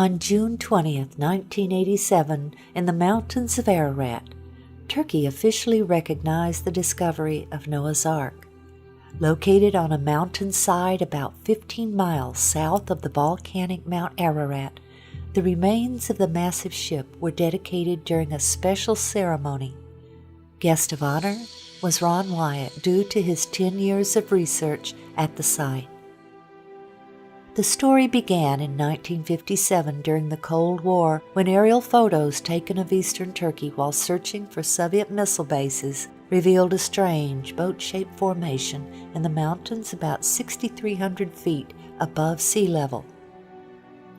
On June 20th, 1987, in the mountains of Ararat, Turkey officially recognized the discovery of Noah's Ark. Located on a mountainside about 15 miles south of the volcanic Mount Ararat, the remains of the massive ship were dedicated during a special ceremony. Guest of honor was Ron Wyatt, due to his 10 years of research at the site. The story began in 1957 during the Cold War, when aerial photos taken of eastern Turkey while searching for Soviet missile bases revealed a strange boat-shaped formation in the mountains about 6,300 feet above sea level.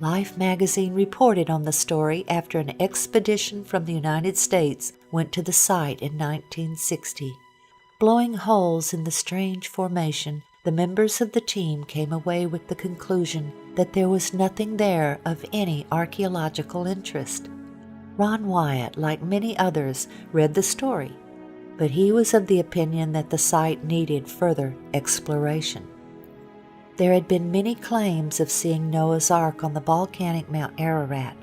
Life magazine reported on the story after an expedition from the United States went to the site in 1960. Blowing holes in the strange formation, the members of the team came away with the conclusion that there was nothing there of any archaeological interest. Ron Wyatt, like many others, read the story, but he was of the opinion that the site needed further exploration. There had been many claims of seeing Noah's Ark on the volcanic Mount Ararat,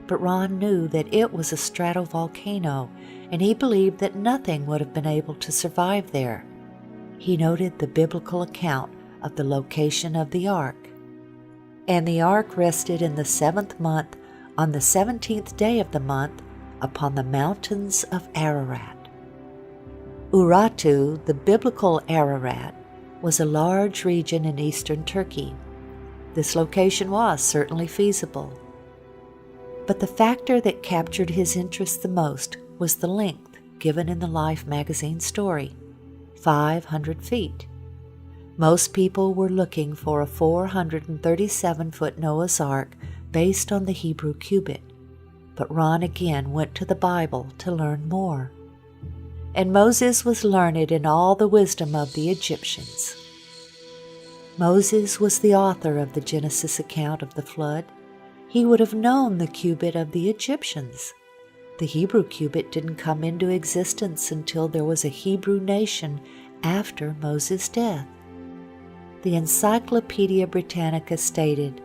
but Ron knew that it was a stratovolcano, and he believed that nothing would have been able to survive there. He noted the biblical account of the location of the ark. And the ark rested in the 7th month, on the 17th day of the month, upon the mountains of Ararat. Urartu, the biblical Ararat, was a large region in eastern Turkey. This location was certainly feasible. But the factor that captured his interest the most was the length given in the Life magazine story. 500 feet. Most people were looking for a 437-foot Noah's Ark based on the Hebrew cubit, but Ron again went to the Bible to learn more. And Moses was learned in all the wisdom of the Egyptians. Moses was the author of the Genesis account of the flood. He would have known the cubit of the Egyptians. The Hebrew cubit didn't come into existence until there was a Hebrew nation after Moses' death. The Encyclopedia Britannica stated,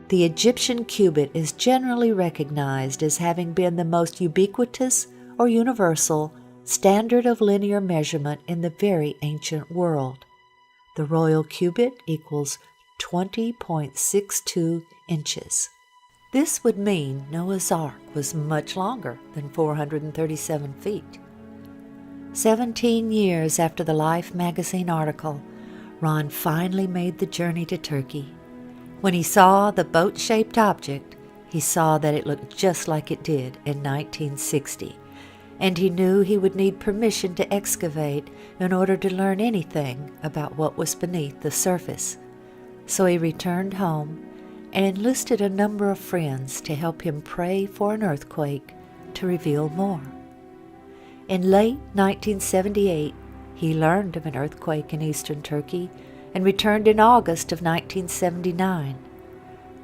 "The Egyptian cubit is generally recognized as having been the most ubiquitous or universal standard of linear measurement in the very ancient world. The royal cubit equals 20.62 inches. This would mean Noah's Ark was much longer than 437 feet. 17 years after the Life magazine article, Ron finally made the journey to Turkey. When he saw the boat-shaped object, he saw that it looked just like it did in 1960, and he knew he would need permission to excavate in order to learn anything about what was beneath the surface. So he returned home and enlisted a number of friends to help him pray for an earthquake to reveal more. In late 1978, he learned of an earthquake in eastern Turkey and returned in August of 1979.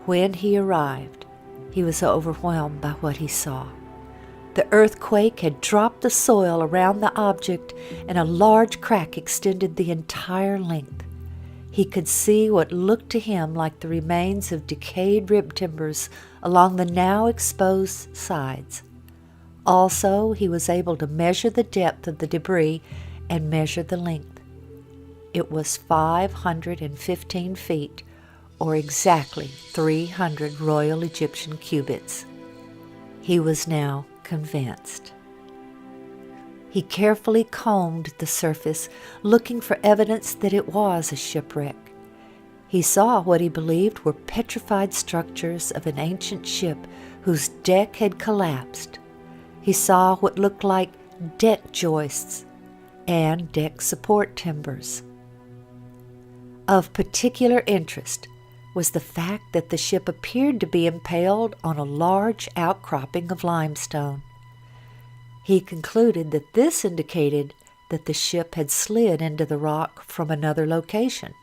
When he arrived, he was overwhelmed by what he saw. The earthquake had dropped the soil around the object, and a large crack extended the entire length. He could see what looked to him like the remains of decayed rib timbers along the now exposed sides. Also, he was able to measure the depth of the debris and measure the length. It was 515 feet, or exactly 300 Royal Egyptian cubits. He was now convinced. He carefully combed the surface, looking for evidence that it was a shipwreck. He saw what he believed were petrified structures of an ancient ship whose deck had collapsed. He saw what looked like deck joists and deck support timbers. Of particular interest was the fact that the ship appeared to be impaled on a large outcropping of limestone. He concluded that this indicated that the ship had slid into the rock from another location.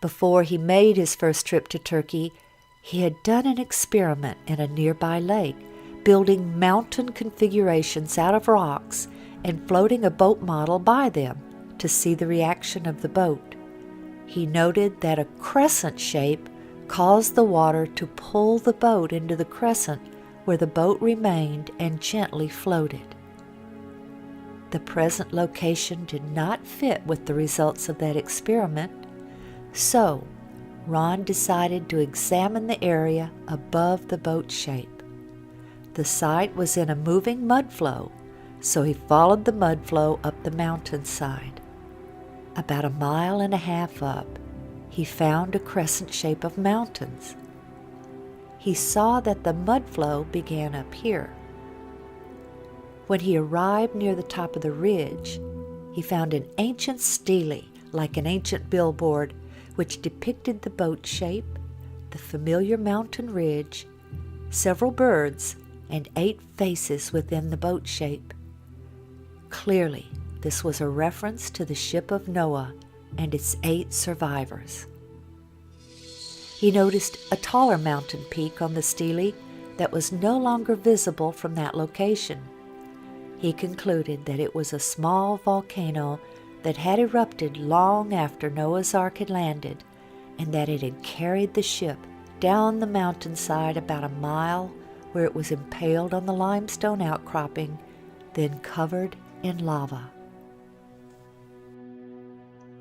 Before he made his first trip to Turkey, he had done an experiment in a nearby lake, building mountain configurations out of rocks and floating a boat model by them to see the reaction of the boat. He noted that a crescent shape caused the water to pull the boat into the crescent where the boat remained and gently floated. The present location did not fit with the results of that experiment, so Ron decided to examine the area above the boat shape. The site was in a moving mud flow, so he followed the mud flow up the mountainside. About 1.5 miles up, he found a crescent shape of mountains. He saw that the mud flow began up here. When he arrived near the top of the ridge, he found an ancient stele, like an ancient billboard, which depicted the boat shape, the familiar mountain ridge, several birds, and 8 faces within the boat shape. Clearly, this was a reference to the ship of Noah and its 8 survivors. He noticed a taller mountain peak on the stele that was no longer visible from that location. He concluded that it was a small volcano that had erupted long after Noah's Ark had landed, and that it had carried the ship down the mountainside about 1 mile, where it was impaled on the limestone outcropping, then covered in lava.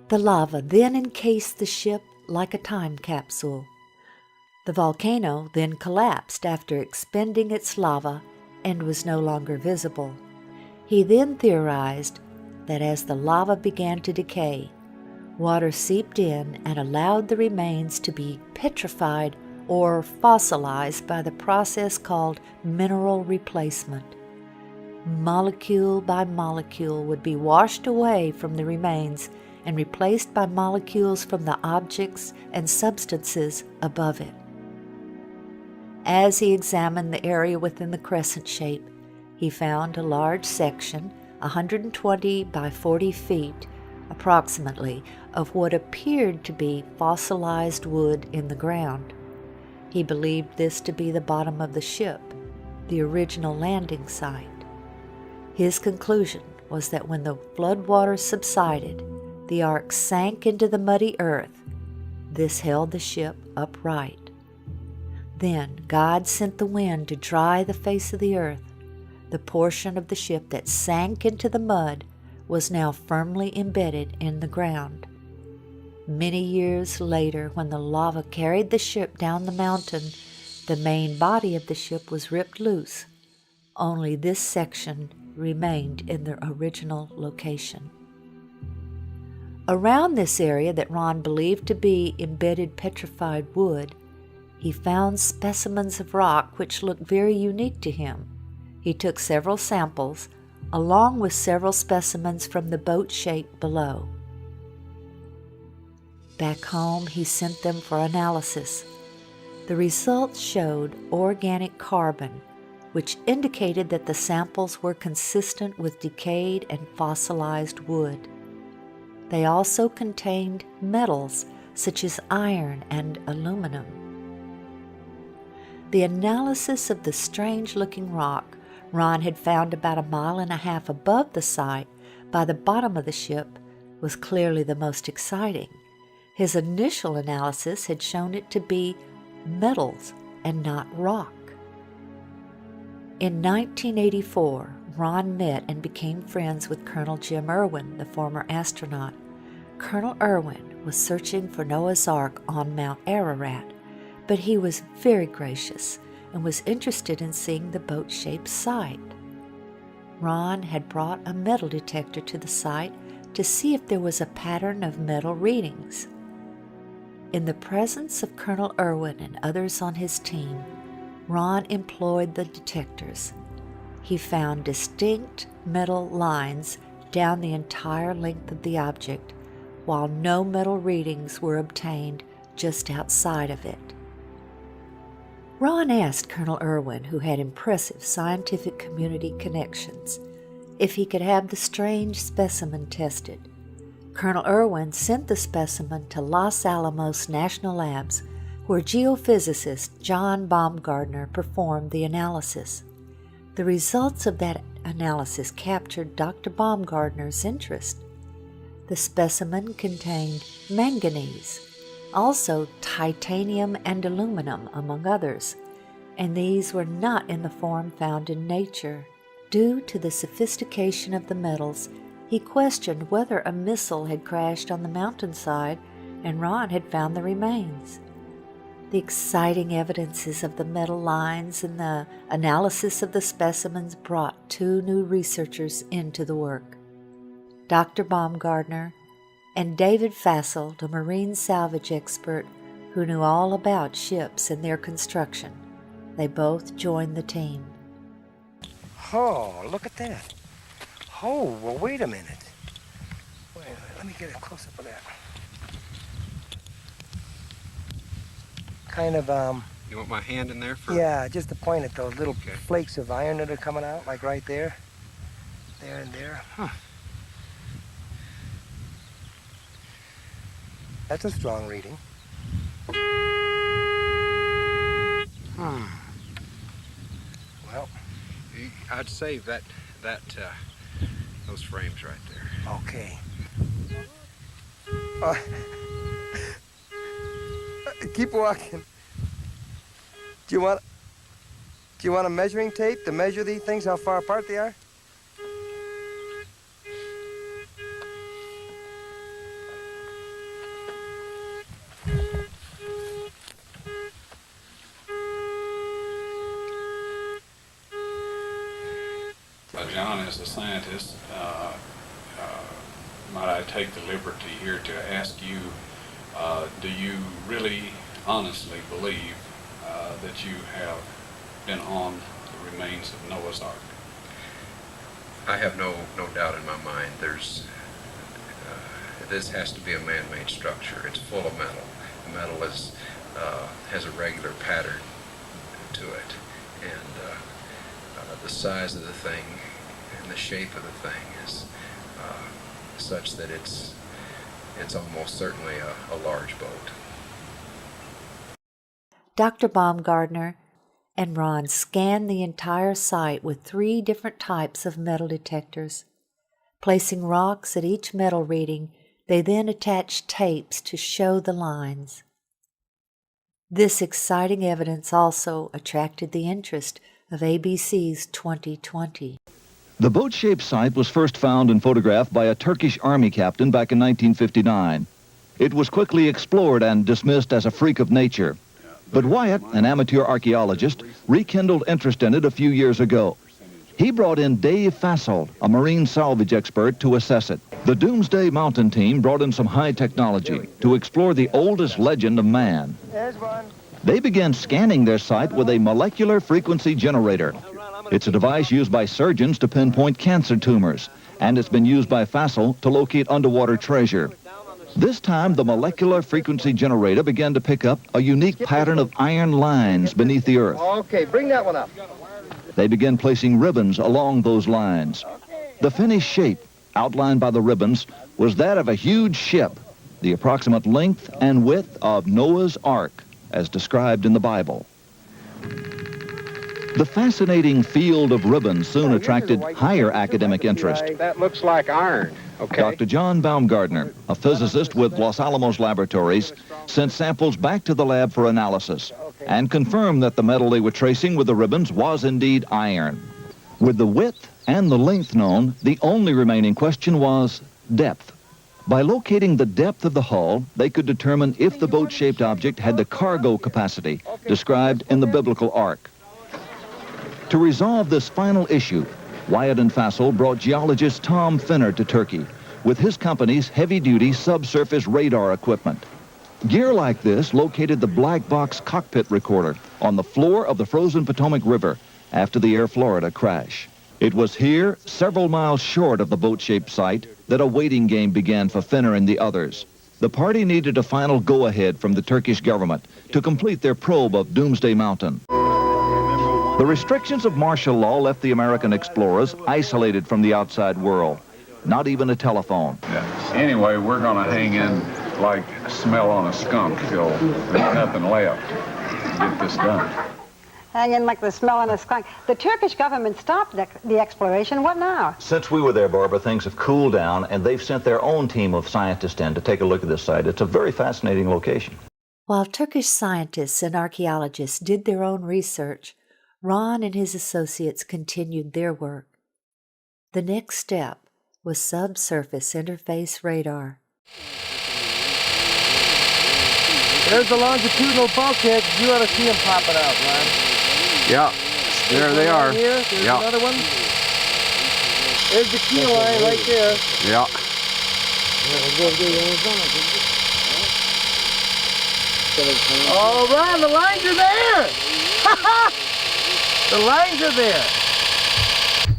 The lava then encased the ship like a time capsule. The volcano then collapsed after expending its lava and was no longer visible. He then theorized that as the lava began to decay, water seeped in and allowed the remains to be petrified or fossilized by the process called mineral replacement. Molecule by molecule would be washed away from the remains and replaced by molecules from the objects and substances above it. As he examined the area within the crescent shape, he found a large section, 120 by 40 feet, approximately, of what appeared to be fossilized wood in the ground. He believed this to be the bottom of the ship, the original landing site. His conclusion was that when the floodwaters subsided, the ark sank into the muddy earth. This held the ship upright. Then God sent the wind to dry the face of the earth. The portion of the ship that sank into the mud was now firmly embedded in the ground. Many years later, when the lava carried the ship down the mountain, the main body of the ship was ripped loose. Only this section remained in their original location. Around this area that Ron believed to be embedded petrified wood, he found specimens of rock which looked very unique to him. He took several samples, along with several specimens from the boat shape below. Back home, he sent them for analysis. The results showed organic carbon, which indicated that the samples were consistent with decayed and fossilized wood. They also contained metals such as iron and aluminum. The analysis of the strange-looking rock Ron had found about 1.5 miles above the site by the bottom of the ship was clearly the most exciting. His initial analysis had shown it to be metals and not rock. In 1984, Ron met and became friends with Colonel Jim Irwin, the former astronaut. Colonel Irwin was searching for Noah's Ark on Mount Ararat, but he was very gracious and was interested in seeing the boat-shaped site. Ron had brought a metal detector to the site to see if there was a pattern of metal readings. In the presence of Colonel Irwin and others on his team, Ron employed the detectors. He found distinct metal lines down the entire length of the object, while no metal readings were obtained just outside of it. Ron asked Colonel Irwin, who had impressive scientific community connections, if he could have the strange specimen tested. Colonel Irwin sent the specimen to Los Alamos National Labs, where geophysicist John Baumgartner performed the analysis. The results of that analysis captured Dr. Baumgartner's interest. The specimen contained manganese, also titanium and aluminum, among others, and these were not in the form found in nature. Due to the sophistication of the metals, he questioned whether a missile had crashed on the mountainside and Ron had found the remains. The exciting evidences of the metal lines and the analysis of the specimens brought two new researchers into the work, Dr. Baumgartner and David Fasselt, a marine salvage expert who knew all about ships and their construction. They both joined the team. Oh, look at that. Oh, well, wait a minute. Wait, let me get a close-up of that. Kind of, You want my hand in there for? yeah, just to point at those little Okay. flakes of iron that are coming out, like right there. There and there. Huh. That's a strong reading. Well, I'd save those frames right there. okay. Keep walking. Do you want a measuring tape to measure these things, how far apart they are? John, as a scientist, might I take the liberty here to ask you, do you really honestly believe that you have been on the remains of Noah's Ark? I have no doubt in my mind. This has to be a man-made structure. It's full of metal. The metal has a regular pattern to it, and the size of the thing and the shape of the thing is such that it's almost certainly a large boat. Dr. Baumgartner and Ron scanned the entire site with 3 different types of metal detectors. Placing rocks at each metal reading, they then attached tapes to show the lines. This exciting evidence also attracted the interest of ABC's 2020. The boat-shaped site was first found and photographed by a Turkish army captain back in 1959. It was quickly explored and dismissed as a freak of nature. But Wyatt, an amateur archaeologist, rekindled interest in it a few years ago. He brought in Dave Fasselt, a marine salvage expert, to assess it. The Doomsday Mountain team brought in some high technology to explore the oldest legend of man. There's one. They began scanning their site with a molecular frequency generator. It's a device used by surgeons to pinpoint cancer tumors, and it's been used by Fasselt to locate underwater treasure. This time, the molecular frequency generator began to pick up a unique pattern of iron lines beneath the earth. Okay, bring that one up. They began placing ribbons along those lines. The finished shape, outlined by the ribbons, was that of a huge ship, the approximate length and width of Noah's Ark, as described in the Bible. The fascinating field of ribbons soon attracted higher academic interest. That looks like iron. Okay. Dr. John Baumgartner, a physicist with Los Alamos Laboratories, sent samples back to the lab for analysis and confirmed that the metal they were tracing with the ribbons was indeed iron. With the width and the length known, the only remaining question was depth. By locating the depth of the hull, they could determine if the boat-shaped object had the cargo capacity described in the biblical ark. To resolve this final issue, Wyatt and Fasselt brought geologist Tom Finner to Turkey with his company's heavy-duty subsurface radar equipment. Gear like this located the black box cockpit recorder on the floor of the frozen Potomac River after the Air Florida crash. It was here, several miles short of the boat-shaped site, that a waiting game began for Finner and the others. The party needed a final go-ahead from the Turkish government to complete their probe of Doomsday Mountain. The restrictions of martial law left the American explorers isolated from the outside world. Not even a telephone. Yeah. Anyway, we're going to hang in like smell on a skunk till there's nothing left to get this done. hanging like the smell in a skunk. The Turkish government stopped the exploration. What now? Since we were there, Barbara, things have cooled down, and they've sent their own team of scientists in to take a look at this site. It's a very fascinating location. While Turkish scientists and archaeologists did their own research, Ron and his associates continued their work. The next step was subsurface interface radar. There's the longitudinal bulkhead. You ought to see them popping out, Ron. Yeah, there they are. Here. There's Yeah. another one. There's the keel line right there. Yeah. Oh, Ron, the lines are there! The lines are there!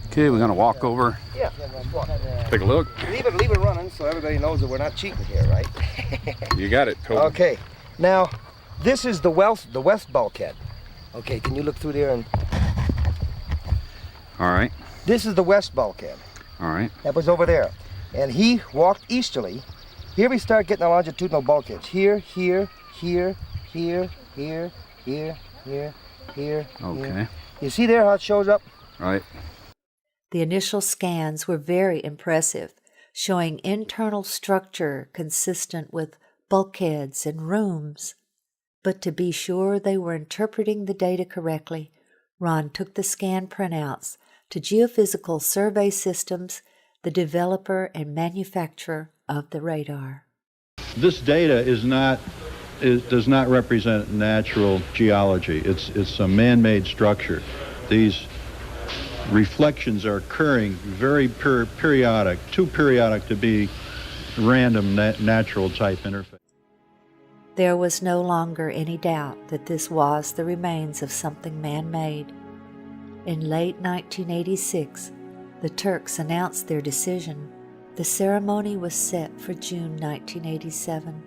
Okay, we're gonna walk over, Yeah, let's walk. take a look. Leave it running so everybody knows that we're not cheating here, right? You got it, Toby. Okay, now, this is the west bulkhead. Okay, can you look through there and... All right, This is the west bulkhead. all right. That was over there. And he walked easterly. Here we start getting the longitudinal bulkheads. Here, here, here, here, here, here, here, here. Okay. Here. You see there how it shows up? All right. The initial scans were very impressive, showing internal structure consistent with bulkheads and rooms. But to be sure they were interpreting the data correctly, Ron took the scan printouts to Geophysical Survey Systems, the developer and manufacturer of the radar. This data does not represent natural geology. It's a man-made structure. These reflections are occurring very periodic, too periodic to be random natural type interface. There was no longer any doubt that this was the remains of something man-made. In late 1986, the Turks announced their decision. The ceremony was set for June 1987.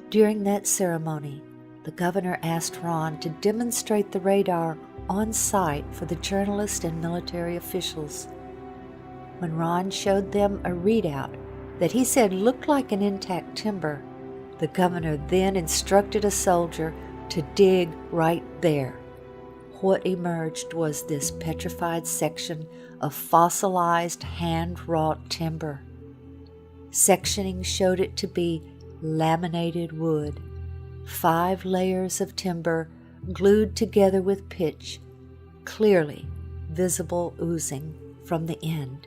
During that ceremony, the governor asked Ron to demonstrate the radar on site for the journalists and military officials. When Ron showed them a readout that he said looked like an intact timber, the governor then instructed a soldier to dig right there. What emerged was this petrified section of fossilized hand-wrought timber. Sectioning showed it to be laminated wood, 5 layers of timber glued together with pitch, clearly visible oozing from the end.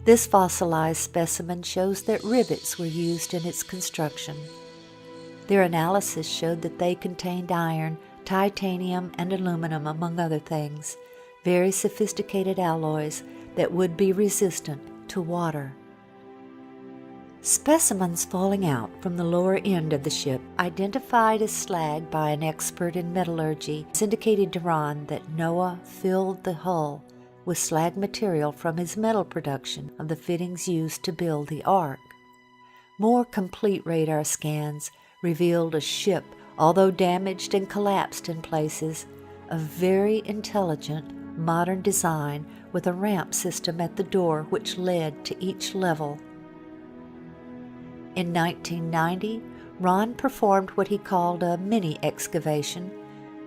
This fossilized specimen shows that rivets were used in its construction. Their analysis showed that they contained iron, titanium, and aluminum, among other things, very sophisticated alloys that would be resistant to water. Specimens falling out from the lower end of the ship, identified as slag by an expert in metallurgy, indicated to Ron that Noah filled the hull with slag material from his metal production of the fittings used to build the Ark. More complete radar scans revealed a ship, although damaged and collapsed in places, of very intelligent, modern design with a ramp system at the door which led to each level. In 1990, Ron performed what he called a mini excavation,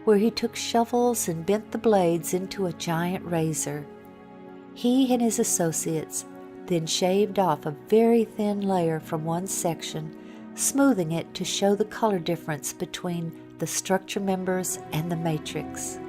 where he took shovels and bent the blades into a giant razor. He and his associates then shaved off a very thin layer from one section, smoothing it to show the color difference between the structure members and the matrix.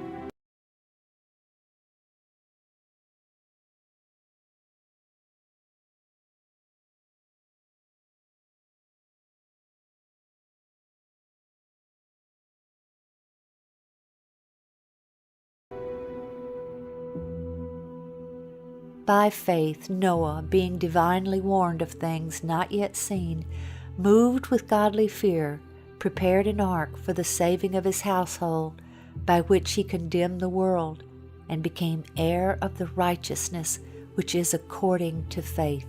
By faith, Noah, being divinely warned of things not yet seen, moved with godly fear, prepared an ark for the saving of his household, by which he condemned the world, and became heir of the righteousness which is according to faith.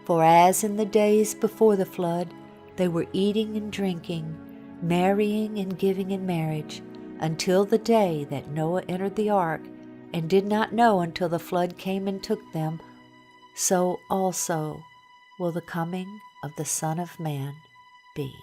For as in the days before the flood, they were eating and drinking, marrying and giving in marriage, until the day that Noah entered the ark, and did not know until the flood came and took them, so also will the coming of the Son of Man be.